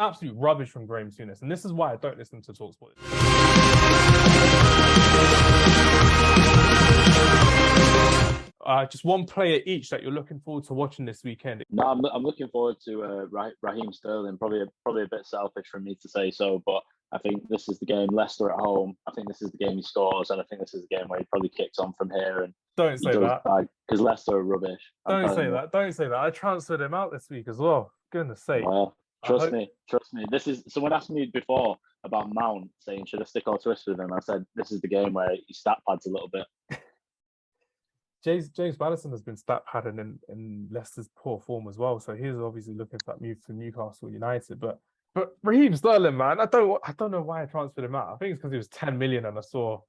Absolute rubbish from Graham Souness. And this is why I don't listen to TalkSport. Just one player each that you're looking forward to watching this weekend. No, I'm looking forward to Raheem Sterling. Probably a bit selfish for me to say so, but I think this is the game. Leicester at home. I think this is the game he scores, and I think this is the game where he probably kicks on from here. And don't say that, because Leicester are rubbish. Don't say that. Don't say that. I transferred him out this week as well. Goodness sake. Well, trust me. This is someone asked me before about Mount, saying should I stick or twist with him. I said this is the game where he stat pads a little bit. James Maddison has been stat padding in Leicester's poor form as well, so he's obviously looking for that move to Newcastle United. But Raheem Sterling, man, I don't know why I transferred him out. I think it's because he was 10 million, and I saw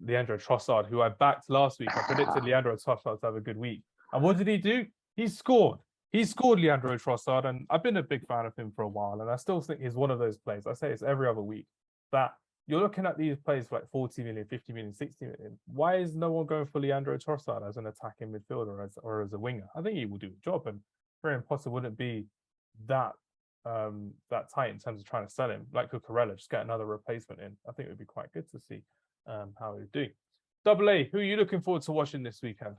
Leandro Trossard, who I backed last week. I predicted Leandro Trossard to have a good week, and what did he do? He scored. He scored Leandro Trossard, and I've been a big fan of him for a while, and I still think he's one of those players. I say it's every other week that. You're looking at these players for like 40 million, 50 million, 60 million. Why is no one going for Leandro Trossard as an attacking midfielder or as a winger? I think he will do the job, and Graham Potter wouldn't be that tight in terms of trying to sell him. Like Cucurella, just get another replacement in. I think it would be quite good to see how he's doing. Double A, who are you looking forward to watching this weekend?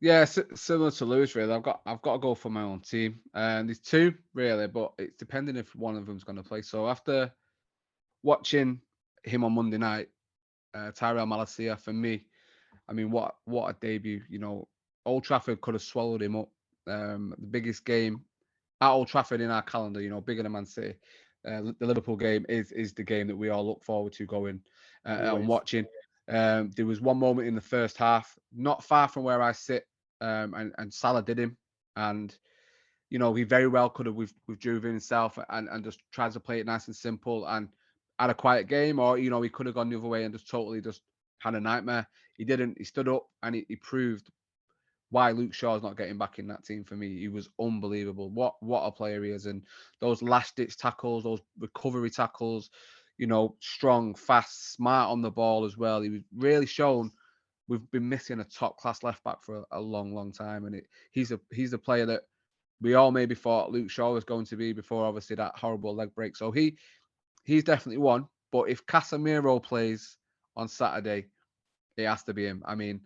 Yeah, similar to Lewis, really. I've got to go for my own team, and there's two really, but it's depending if one of them's going to play. So after watching him on Monday night, Tyrell Malacia, for me, I mean, what a debut. You know, Old Trafford could have swallowed him up. The biggest game at Old Trafford in our calendar, you know, bigger than Man City. The Liverpool game is the game that we all look forward to going and watching. There was one moment in the first half, not far from where I sit, and Salah did him. And, you know, he very well could have withdrew himself and just tried to play it nice and simple and had a quiet game, or, you know, he could have gone the other way and just totally just had a nightmare. He didn't. He stood up and he proved why Luke Shaw's not getting back in that team for me. He was unbelievable. What a player he is. And those last-ditch tackles, those recovery tackles, you know, strong, fast, smart on the ball as well. He was really shown we've been missing a top-class left-back for a long, long time. And he's a player that we all maybe thought Luke Shaw was going to be before, obviously, that horrible leg break. So he's definitely one. But if Casemiro plays on Saturday, it has to be him. I mean,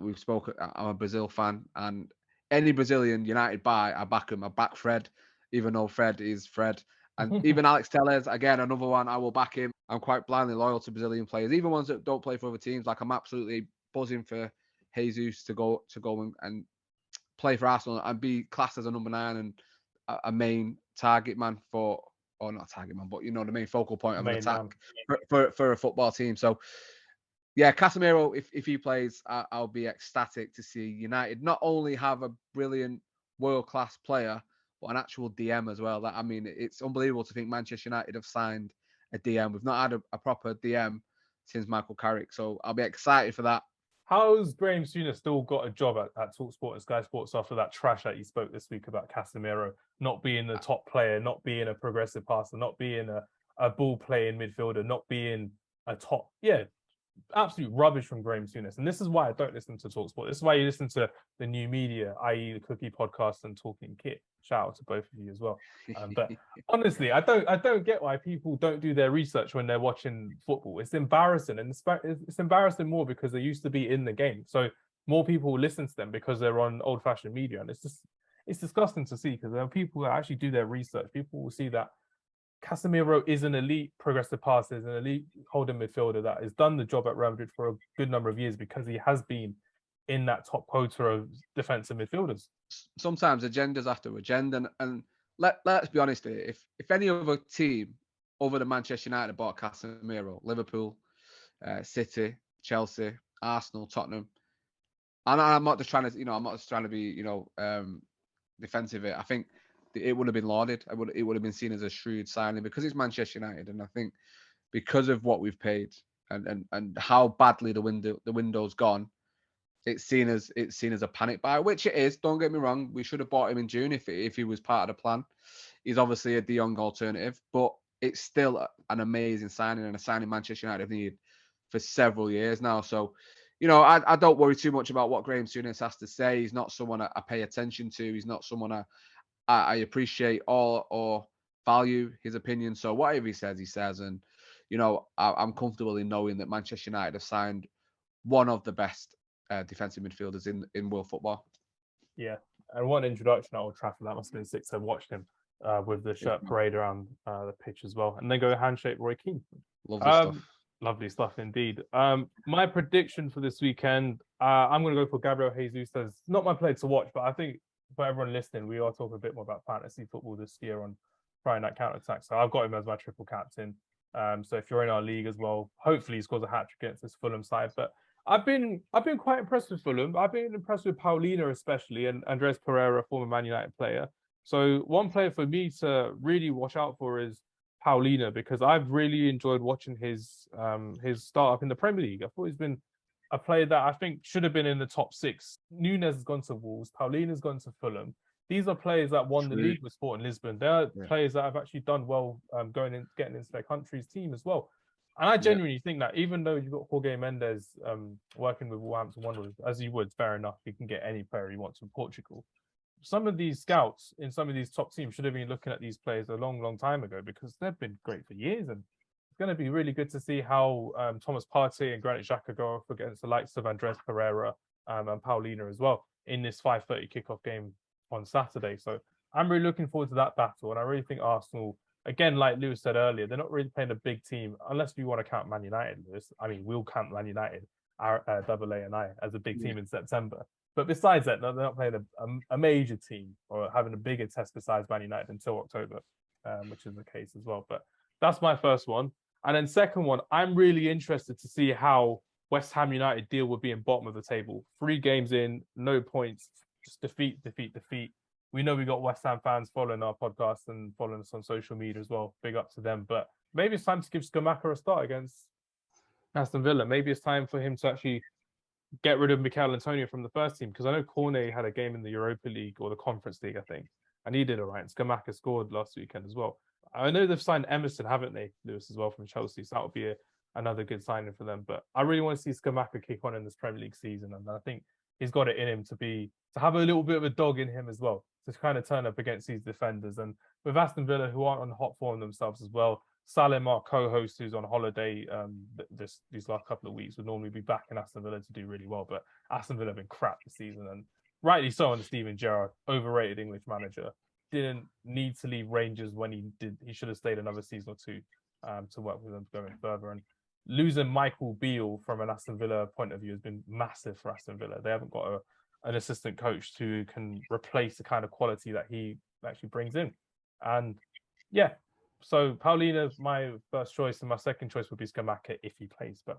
we've spoken. I'm a Brazil fan, and any Brazilian United buy, I back him. I back Fred, even though Fred is Fred. And even Alex Telles, again, another one, I will back him. I'm quite blindly loyal to Brazilian players, even ones that don't play for other teams. Like, I'm absolutely buzzing for Jesus to go and play for Arsenal and be classed as a number 9 and a main target man for, or not target man, but, you know, the main focal point of an attack for a football team. So, yeah, Casemiro, if he plays, I'll be ecstatic to see United not only have a brilliant world-class player, but an actual DM as well. I mean, it's unbelievable to think Manchester United have signed a DM. We've not had a proper DM since Michael Carrick, so I'll be excited for that. How's Graham Souness still got a job at TalkSport and Sky Sports after that trash that he spoke this week about Casemiro not being the top player, not being a progressive passer, not being a ball-playing midfielder, not being a top... Yeah, absolute rubbish from Graham Souness. And this is why I don't listen to TalkSport. This is why you listen to the new media, i.e. the Cookie Podcast and Talking Kit. Shout out to both of you as well. But honestly, I don't get why people don't do their research when they're watching football. It's embarrassing, and it's embarrassing more because they used to be in the game. So more people will listen to them because they're on old-fashioned media, and it's disgusting to see, because there are people that actually do their research. People will see that Casemiro is an elite progressive passer, is an elite holding midfielder that has done the job at Real Madrid for a good number of years because he has been in that top quota of defensive midfielders. Sometimes agendas after agenda, and let's be honest here. If any other team other than Manchester United bought Casemiro, Liverpool, City, Chelsea, Arsenal, Tottenham, and I'm not just trying to be defensive here. I think it would have been lauded. It would have been seen as a shrewd signing because it's Manchester United, and I think because of what we've paid and how badly the window's gone, it's seen as a panic buy, which it is. Don't get me wrong. We should have bought him in June if he was part of the plan. He's obviously a De Jong alternative, but it's still an amazing signing, and a signing Manchester United have needed for several years now. So, you know, I don't worry too much about what Graham Souness has to say. He's not someone I pay attention to. He's not someone I appreciate or value his opinion. So whatever he says. And, you know, I'm comfortable in knowing that Manchester United have signed one of the best defensive midfielders in world football. Yeah, and one introduction at Old Trafford, that must have been 6. I watched him with the shirt parade around the pitch as well. And then go handshake Roy Keane. Lovely stuff. Lovely stuff indeed. My prediction for this weekend, I'm going to go for Gabriel Jesus. As not my player to watch, but I think for everyone listening, we are talking a bit more about fantasy football this year on Friday Night Counter Attack. So I've got him as my triple captain. So if you're in our league as well, hopefully he scores a hat trick against this Fulham side. But I've been quite impressed with Fulham. I've been impressed with Paulina especially, and Andres Pereira, former Man United player. So one player for me to really watch out for is Paulina, because I've really enjoyed watching his start up in the Premier League. I thought he's been a player that I think should have been in the top 6. Nunes has gone to Wolves. Paulina's gone to Fulham. These are players that won the league with Sporting Lisbon. They're players that have actually done well going in, getting into their country's team as well. And I genuinely think that even though you've got Jorge Mendes working with Wolverhampton Wanderers, as you would, fair enough, he can get any player he wants from Portugal. Some of these scouts in some of these top teams should have been looking at these players a long, long time ago, because they've been great for years. And it's going to be really good to see how Thomas Partey and Granit Xhaka go off against the likes of Andres Pereira and Paulina as well in this 5:30 kickoff game on Saturday. So I'm really looking forward to that battle. And I really think Arsenal, again, like Lewis said earlier, they're not really playing a big team, unless you want to count Man United, Lewis. I mean, we'll count Man United, Double A and I, as a big team in September. But besides that, they're not playing a major team or having a bigger test besides Man United until October, which is the case as well. But that's my first one. And then second one, I'm really interested to see how West Ham United deal with being bottom of the table. 3 games in, no points, just defeat. We know we got West Ham fans following our podcast and following us on social media as well. Big up to them. But maybe it's time to give Scamacca a start against Aston Villa. Maybe it's time for him to actually get rid of Mikel Antonio from the first team, because I know Cornet had a game in the Europa League or the Conference League, I think, and he did all right. And Scamacca scored last weekend as well. I know they've signed Emerson, haven't they, Lewis, as well, from Chelsea, so that would be another good signing for them. But I really want to see Scamacca kick on in this Premier League season, and I think he's got it in him to have a little bit of a dog in him as well, to kind of turn up against these defenders. And with Aston Villa, who aren't on hot form themselves as well, Salim, our co-host, who's on holiday these last couple of weeks, would normally be back in Aston Villa to do really well. But Aston Villa have been crap this season, and rightly so under Steven Gerrard, overrated English manager. Didn't need to leave Rangers when he did. He should have stayed another season or 2 to work with them going further. And losing Michael Beale from an Aston Villa point of view has been massive for Aston Villa. They haven't got an assistant coach who can replace the kind of quality that he actually brings in. And yeah, so Paulina's my first choice, and my second choice would be Scamacca if he plays. But